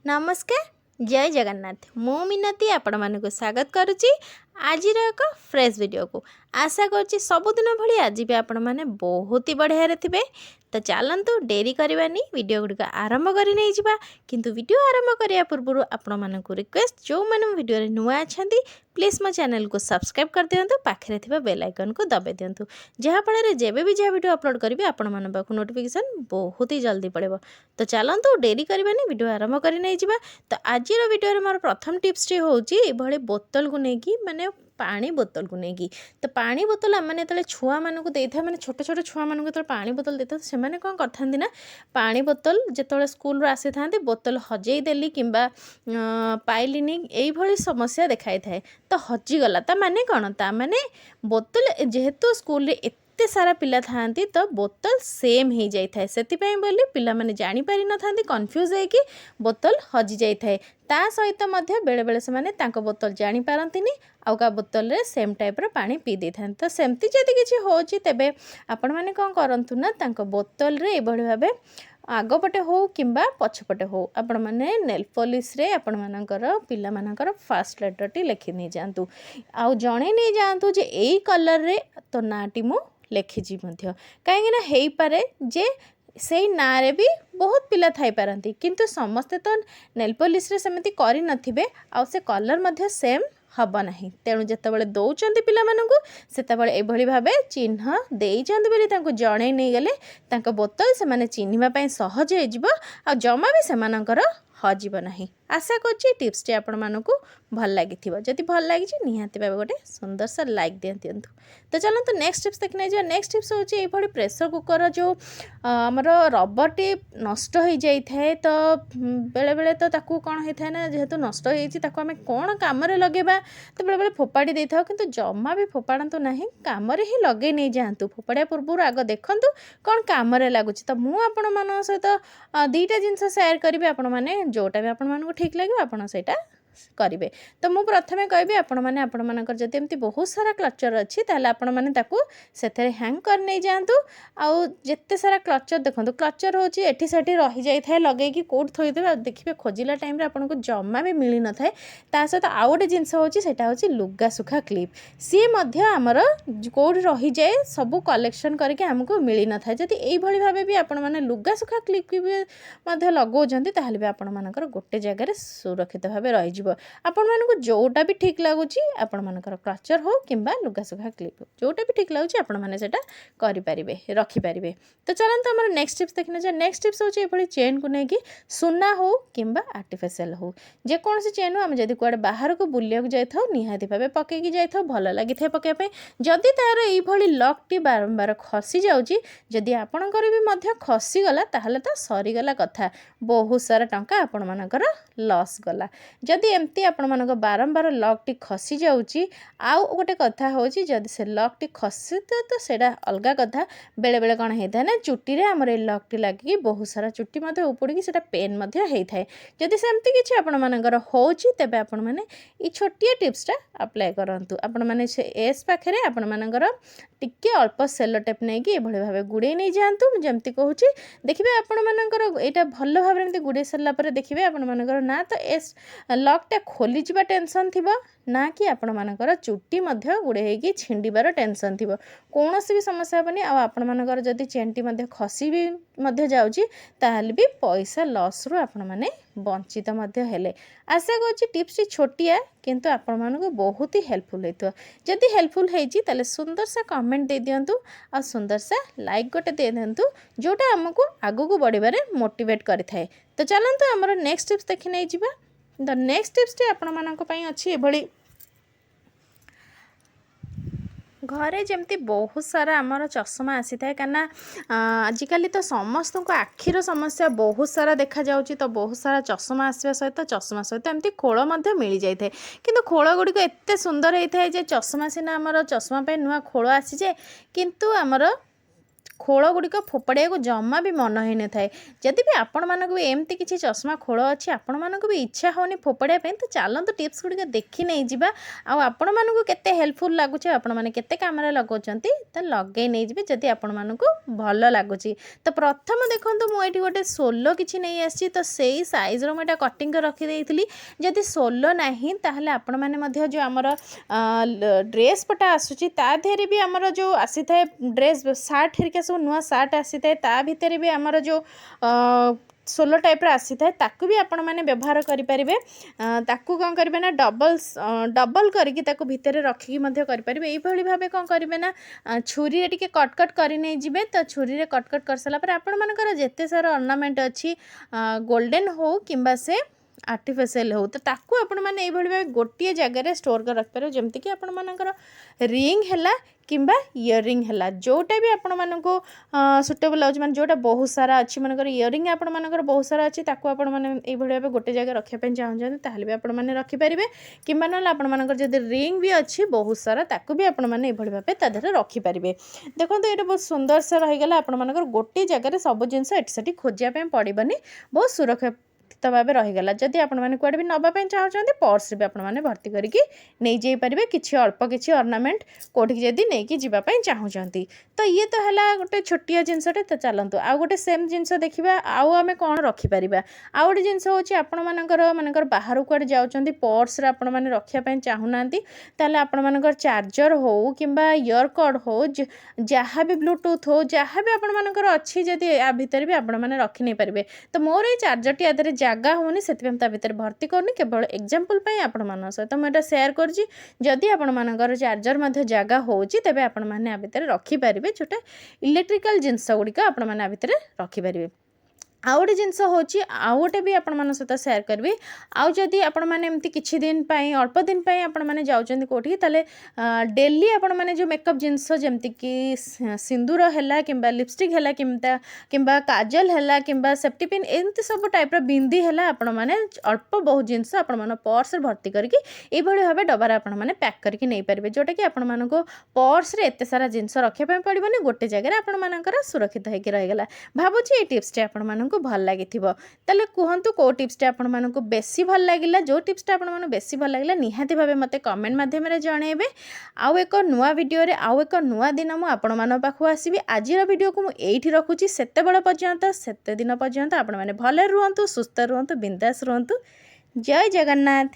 नमस्कार जय जगन्नाथ मु मिनती आपण मानक स्वागत करुच्ची आज एक फ्रेश वीडियो को आशा करुच्ची सबुदिन भली आज भी आपण मैंने बहुत ही बढ़िया थे तो चलतु डेरी करवानी वीडियो गुड़िक आरंभ कर नहीं जावा किंतु वीडियो आरंभ करने पूर्व आपण मानक रिक्वेस्ट जो मैंने वीडियो नुआ अच्छा प्लीज मो चैनल को सब्सक्राइब कर दिंतु पाखे थी बेल आइकन को दबाई दिंतु जहाँफल जब भी जहाँ वीडियो अपलोड करी आपण मान पाक नोटिफिकेशन बहुत ही जल्दी पड़े तो चलतु डेरी करवानी वीडियो आरंभ कर नहीं जावा तो आज वीडियो मोर प्रथम टिप्स टी हूँ ये बोतल को लेकिन माने पानी बोतल को लेकिन तो पानी बोतल आम मैंने छुआ मानक देता मैंने छोट छोट छुआ मानक जो पानी बोतल देता से मैंने कौन करते ना पानी बोतल जो स्कूल आसी था बोतल हजेदेली कि पाइलिनी यही समस्या देखाई थाए तो हजिगला ता माने कौन ता माने बोतल जेहेतु स्कूल एते सारा पिला थांती तो बोतल सेम हो जाए से बोली पिला माने जानी पारि न थांती कन्फ्यूज होगी बोतल हजि जाए था ता सहित मध्य बेले बेले से माने तांको बोतल जानी पारंतिनी आउ का बोतल रे सेम टाइप रो पानी पी दे थांती तो सेमती जदि किछि होची तेबे आपण माने कोन करंतु ना तांको बोतल रे एबडी भाबे आगपटे हो किंबा पछपटे हो आपण माने नेल पॉलिश रे आपण मानकर पिला मानकर फास्ट लेटर टी लिखि नै जांतु आउ जणे नै जांतु जे एई कलर रे तो नाटी मु लिखिजी मध्य कहीं ना हेई पारे जे से नारे भी बहुत पिला थाई पारंती किंतु समस्ते तो नेल पॉलिश रे सेमती करि नथिबे आ से कलर मध्य सेम हब नहीं तेणु जितेबाला दौरान पिलामानंकु सेतेबाला एभली भाबे चिन्ह देइचंती बोली तांको जणै नै गले बोतल से माने चिन्हिबा पई सहज हो जिवो आ जमा भी सेमानंकर हजिब नहीं आशा करछि टिप्स टी आपण मानकु भल लागी जदि भल लागी निहाती भाबे गोटे सुंदर सा लाइक दियंतु तो चलते नेक्स्ट टिप्स देखने जा नेक्स्ट टिप्स होची एभली प्रेशर कुकर जो हमर रबर टी नष्ट हो जाई थाए तो बेले बेले तो ताकू कोन होई थाए ना जेहेतु नष्ट हो जाई ताकू हमें कोन काम रे लगेबा तो बेले बेले फोपाड़ी दे थाओ किंतु जम्मा भी फोपाड़ंतु नहीं काम रे ही लगे नहीं जांतु फोपाड़िया पूर्व आग देखंतु कोन काम रे लागुची तो मु आपण मान सहित दीटा जिंस शेयर करिवे आपण माने जोटा भी आपण मानकु ठीक लगे आपण सेटा करेंगे तो मुझे प्रथम कहबी आपण मैंने आपण मानकर जब एमती बहुत सारा क्लचर अच्छी ताले आपण मैंने ताकू सेथरे हैंग कर नहीं जातु आउ जेते सारा क्लचर देखो क्लचर होची एठी सेठी रही जाई थाए लगे कि कोड थोई देबे देखिबे खोजिला टाइम रे आपन को जम्मा भी मिली न थाए ता सहित आउ गोटे जिंस होची सेटा होची लुगा सुखा क्लिप सी मध्य हमर कोड रही जाए सब कलेक्शन करके हमको मिली न थाए जदि एई भली भाबे भी आपण माने लुगा सुखा क्लिप भी मध्य लगौजंती ताहले भी आपण मानकर गोटे जगह रे सुरक्षित भाबे रही आपण मानक जोटा भी ठीक लगुच आपण मानकर क्लचर हो किंबा लुगा सुखा क्लिप हो जोटा भी ठीक लगुच आपण माने सेटा करि परिबे रखि परिबे तो चलंत हमर नेक्स्ट टिप्स देखने जा नेक्स्ट टिप्स होची एभली चेन को नेकी सुना हो किंबा आर्टिफिशियल हो जे कोन से चेन हो हम जदी कुआडे बाहर को बुलिया को जाय थाओ निहाती भाबे पके की जाय थाओ भलो लागि थाए पके पे जदी तार एई भली लॉक टी बारंबार खसी जाउची जदी आपणकर भी मध्य खसी गला ताहले तो सरी गला कथा बहुत सारा टंका आपण मानकर लॉस गला जदी एमती आपण मानक बारंबार लॉक टी खसी जाउची आउ गोटे कथा होची जदी से लॉक टी खसी तो सेडा अलगा कथा बेले बेले कोन हेता ना चुट्टी रे हमर ए लॉक टी लागि बहुत सारा चुट्टी मधे उपड़ी की सेटा पेन मधे हेई थाए जदी सेमती किछि आपण मानकर होची तबे आपण माने ई छोटिया टिप्स टा अप्लाई करंतु आपण माने से एस पाखरे आपण मानकर टिके अल्प सेलो टेप नै कि एभली भाबे गुडे नै जानतु जेमती कहूची देखिबे आपण मानकर एटा भलो भाबे एमती गुडे सरला परे देखिबे आपण मानकर ना तो एस लॉक टा खोली जिबा टेंशन थिबो ना कि आपण मानकर चुट्टी मध्य गुडे हेकी छिंडीबार टेंशन थिबो कोनोसी भी समस्या बनी आ आपण मानकर जदी चेंटी मध्य खसी भी मध्य जाउची ताहले भी पैसा लॉस रु आपण माने वंचित मध्य हेले आशा करछि टिप्स टी छोटिया किंतु आपण मानको बहुत ही हेल्पफुल हेतो जदी हेल्पफुल हेजी ताले सुंदर सा कमेंट दे दियंतु आ सुंदर सा लाइक गोटे दे दियंतु जोटा हमको आगु को बढ़िबारे मोटिवेट करि थाए तो चलंतु हमर नेक्स्ट टिप्स देखि नै जिबा द नेक्स्ट टिप्स टी आपण मानको पई अछि एभली घरे जमती बहुत सारा आमर चश्मा आसी थाए कना आजिकल तो समस्त को आखिर समस्या बहुत सारा देखा जाउची तो बहुत सारा चश्मा आसवा सहित चश्मा सहित एमती खोल मध्य मिल जाए किंतु खोल गुड़िक एते सुंदर होता है जे चश्मा सीना आमर चश्मा पे नुआ खोल आसी जाए किंतु आमर ଖୋଳ ଗୁଡ଼ିକ ଫୋପାଡ଼ିବାକୁ ଜମା ବି ମନ ହେଇନଥାଏ। ଯଦି ବି ଆପଣମାନଙ୍କୁ ବି ଏମିତି କିଛି ଚଷମା ଖୋଳ ଅଛି, ଆପଣମାନଙ୍କୁ ବି ଇଚ୍ଛା ହେଉନି ଫୋପାଡ଼ିବା ପାଇଁ, ତ ଚାଲନ୍ତୁ ଟିପ୍ସ ଗୁଡ଼ିକ ଦେଖି ନେଇଯିବା। ଆଉ ଆପଣମାନଙ୍କୁ କେତେ ହେଲ୍ପଫୁଲ୍ ଲାଗୁଛି, ଆପଣମାନେ କେତେ କାମରେ ଲଗାଉଛନ୍ତି, ତ ଲଗାଇ ନେଇଯିବେ ଯଦି ଆପଣମାନଙ୍କୁ ଭଲ ଲାଗୁଛି। ତ ପ୍ରଥମ ଦେଖନ୍ତୁ, ମୁଁ ଏଇଠି ଗୋଟେ ସୋଲ କିଛି ନେଇ ଆସିଛି। ତ ସେଇ ସାଇଜ୍ର ମୁଁ ଏଇଟା କଟିଂ କରି ରଖିଦେଇଥିଲି। ଯଦି ସୋଲ ନାହିଁ ତାହେଲେ ଆପଣମାନେ ମଧ୍ୟ ଯେଉଁ ଆମର ଡ୍ରେସ୍ ପଟା ଆସୁଛି ତା ଦେହରେ ବି ଆମର ଯେଉଁ ଆସିଥାଏ ଡ୍ରେସ୍ ସାର୍ଟ ହେରିକା ସବୁ ନୂଆ ସାର୍ଟ ଆସିଥାଏ, ତା ଭିତରେ ବି ଆମର ଯେଉଁ ସୋଲ ଟାଇପ୍ର ଆସିଥାଏ ତାକୁ ବି ଆପଣମାନେ ବ୍ୟବହାର କରିପାରିବେ। ତାକୁ କ'ଣ କରିବେ ନା ଡବଲ୍ କରିକି ତାକୁ ଭିତରେ ରଖିକି ମଧ୍ୟ କରିପାରିବେ। ଏଇଭଳି ଭାବେ କ'ଣ କରିବେ ନା ଛୁରୀରେ ଟିକେ କଟ୍ କରି ନେଇଯିବେ। ତ ଛୁରୀରେ କଟ୍ କରିସାରିଲା ପରେ ଆପଣମାନଙ୍କର ଯେତେ ସାରା ଅର୍ଣ୍ଣାମେଣ୍ଟ ଅଛି, ଗୋଲ୍ଡେନ୍ ହେଉ କିମ୍ବା ସେ ଆର୍ଟିଫିସିଆଲ ହେଉ, ତ ତାକୁ ଆପଣମାନେ ଏଇଭଳି ଭାବେ ଗୋଟିଏ ଜାଗାରେ ଷ୍ଟୋର୍ କରି ରଖିପାରିବେ। ଯେମିତିକି ଆପଣମାନଙ୍କର ରିଙ୍ଗ ହେଲା କିମ୍ବା ଇୟରିଂ ହେଲା, ଯେଉଁଟା ବି ଆପଣମାନଙ୍କୁ ସୁଟେବୁଲ୍ ଲାଗୁଛି, ମାନେ ଯେଉଁଟା ବହୁତ ସାରା ଅଛି, ମନେକର ଇୟରିଂ ଆପଣମାନଙ୍କର ବହୁତ ସାରା ଅଛି, ତାକୁ ଆପଣମାନେ ଏଇଭଳି ଭାବେ ଗୋଟେ ଜାଗାରେ ରଖିବା ପାଇଁ ଚାହୁଁଛନ୍ତି ତାହେଲେ ବି ଆପଣମାନେ ରଖିପାରିବେ। କିମ୍ବା ନହେଲେ ଆପଣମାନଙ୍କର ଯଦି ରିଙ୍ଗ ବି ଅଛି ବହୁତ ସାରା, ତାକୁ ବି ଆପଣମାନେ ଏଇଭଳି ଭାବେ ତା ଦେହରେ ରଖିପାରିବେ। ଦେଖନ୍ତୁ ଏଇଟା ବହୁତ ସୁନ୍ଦର ସେ ରହିଗଲା। ଆପଣମାନଙ୍କର ଗୋଟିଏ ଜାଗାରେ ସବୁ ଜିନିଷ ଏଠି ସେଠି ଖୋଜିବା ପାଇଁ ପଡ଼ିବନି, ବହୁତ ସୁରକ୍ଷିତ ଭାବେ ରହିଗଲା। ଯଦି ଆପଣମାନେ କୁଆଡ଼େ ବି ନେବା ପାଇଁ ଚାହୁଁଛନ୍ତି, ପର୍ସରେ ବି ଆପଣମାନେ ଭର୍ତ୍ତି କରିକି ନେଇଯାଇପାରିବେ, କିଛି ଅଳ୍ପ କିଛି ଅର୍ଣ୍ଣାମେଣ୍ଟ କେଉଁଠିକି ଯଦି ନେଇକି ଯିବା ପାଇଁ ଚାହୁଁଛନ୍ତି। ତ ଇଏ ତ ହେଲା ଗୋଟେ ଛୋଟିଆ ଜିନିଷଟେ। ତ ଚାଲନ୍ତୁ ଆଉ ଗୋଟେ ସେମ୍ ଜିନିଷ ଦେଖିବା, ଆଉ ଆମେ କ'ଣ ରଖିପାରିବା। ଆଉ ଗୋଟେ ଜିନିଷ ହେଉଛି, ମନେକର ବାହାରକୁ କୁଆଡ଼େ ଯାଉଛନ୍ତି, ପର୍ସରେ ଆପଣମାନେ ରଖିବା ପାଇଁ ଚାହୁଁନାହାନ୍ତି, ତାହେଲେ ଆପଣମାନଙ୍କର ଚାର୍ଜର ହେଉ କିମ୍ବା ଇୟର କର୍ଡ଼ ହେଉ, ଯାହା ବି ବ୍ଲୁଟୁଥ୍ ହେଉ, ଯାହା ବି ଆପଣମାନଙ୍କର ଅଛି, ଯଦି ୟା ଭିତରେ ବି ଆପଣମାନେ ରଖି ନେଇପାରିବେ। ତ ମୋର ଏଇ ଚାର୍ଜରଟି ୟା ଦେହରେ ଜାଗା ହେଉନି, ସେଥିପାଇଁ ତା ଭିତରେ ଭର୍ତ୍ତି କରୁନି, କେବଳ ଏକ୍ଜାମ୍ପଲ୍ ପାଇଁ ଆପଣମାନଙ୍କ ସହିତ ମୁଁ ଏଇଟା ସେୟାର କରୁଛି। ଯଦି ଆପଣମାନଙ୍କର ଚାର୍ଜର ମଧ୍ୟ ଜାଗା ହେଉଛି, ତେବେ ଆପଣମାନେ ୟା ଭିତରେ ରଖିପାରିବେ। ଯେଉଁଟା ଇଲେକ୍ଟ୍ରିକାଲ ଜିନିଷ ଗୁଡ଼ିକ ଆପଣମାନେ ୟା ଭିତରେ ରଖିପାରିବେ। ଆଉ ଗୋଟେ ଜିନିଷ ହେଉଛି, ଆଉ ଗୋଟେ ବି ଆପଣମାନଙ୍କ ସହିତ ସେୟାର କରିବି। ଆଉ ଯଦି ଆପଣମାନେ ଏମିତି କିଛି ଦିନ ପାଇଁ, ଅଳ୍ପ ଦିନ ପାଇଁ ଆପଣମାନେ ଯାଉଛନ୍ତି କେଉଁଠିକି, ତାହେଲେ ଡେଲି ଆପଣମାନେ ଯେଉଁ ମେକଅପ୍ ଜିନିଷ ଯେମିତିକି ସିନ୍ଦୁର ହେଲା କିମ୍ବା ଲିପଷ୍ଟିକ୍ ହେଲା କିମ୍ବା କାଜଲ ହେଲା କିମ୍ବା ସେଫ୍ଟି ପିନ୍, ଏମିତି ସବୁ ଟାଇପ୍ର ବିନ୍ଦି ହେଲା, ଆପଣମାନେ ଅଳ୍ପ ବହୁତ ଜିନିଷ ଆପଣମାନଙ୍କ ପର୍ସରେ ଭର୍ତ୍ତି କରିକି ଏଇଭଳି ଭାବେ ଡବାରେ ଆପଣମାନେ ପ୍ୟାକ୍ କରିକି ନେଇପାରିବେ। ଯେଉଁଟାକି ଆପଣମାନଙ୍କୁ ପର୍ସରେ ଏତେ ସାରା ଜିନିଷ ରଖିବା ପାଇଁ ପଡ଼ିବନି, ଗୋଟେ ଜାଗାରେ ଆପଣମାନଙ୍କର ସୁରକ୍ଷିତ ହେଇକି ରହିଗଲା। ଭାବୁଛି ଏଇ ଟିପ୍ସଟି ଆପଣମାନଙ୍କୁ ଭଲ ଲାଗିଥିବ। ତାହେଲେ କୁହନ୍ତୁ କେଉଁ ଟିପ୍ସଟା ଆପଣମାନଙ୍କୁ ବେଶୀ ଭଲ ଲାଗିଲା। ଯେଉଁ ଟିପ୍ସଟା ଆପଣମାନଙ୍କୁ ବେଶୀ ଭଲ ଲାଗିଲା ନିହାତି ଭାବେ ମୋତେ କମେଣ୍ଟ ମାଧ୍ୟମରେ ଜଣାଇବେ। ଆଉ ଏକ ନୂଆ ଭିଡ଼ିଓରେ ଆଉ ଏକ ନୂଆ ଦିନ ମୁଁ ଆପଣମାନଙ୍କ ପାଖକୁ ଆସିବି। ଆଜିର ଭିଡ଼ିଓକୁ ମୁଁ ଏଇଠି ରଖୁଛି। ସେତେ ଦିନ ପର୍ଯ୍ୟନ୍ତ ଆପଣମାନେ ଭଲରେ ରୁହନ୍ତୁ, ସୁସ୍ଥ ରୁହନ୍ତୁ, ବିନ୍ଦାସ ରୁହନ୍ତୁ। ଜୟ ଜଗନ୍ନାଥ।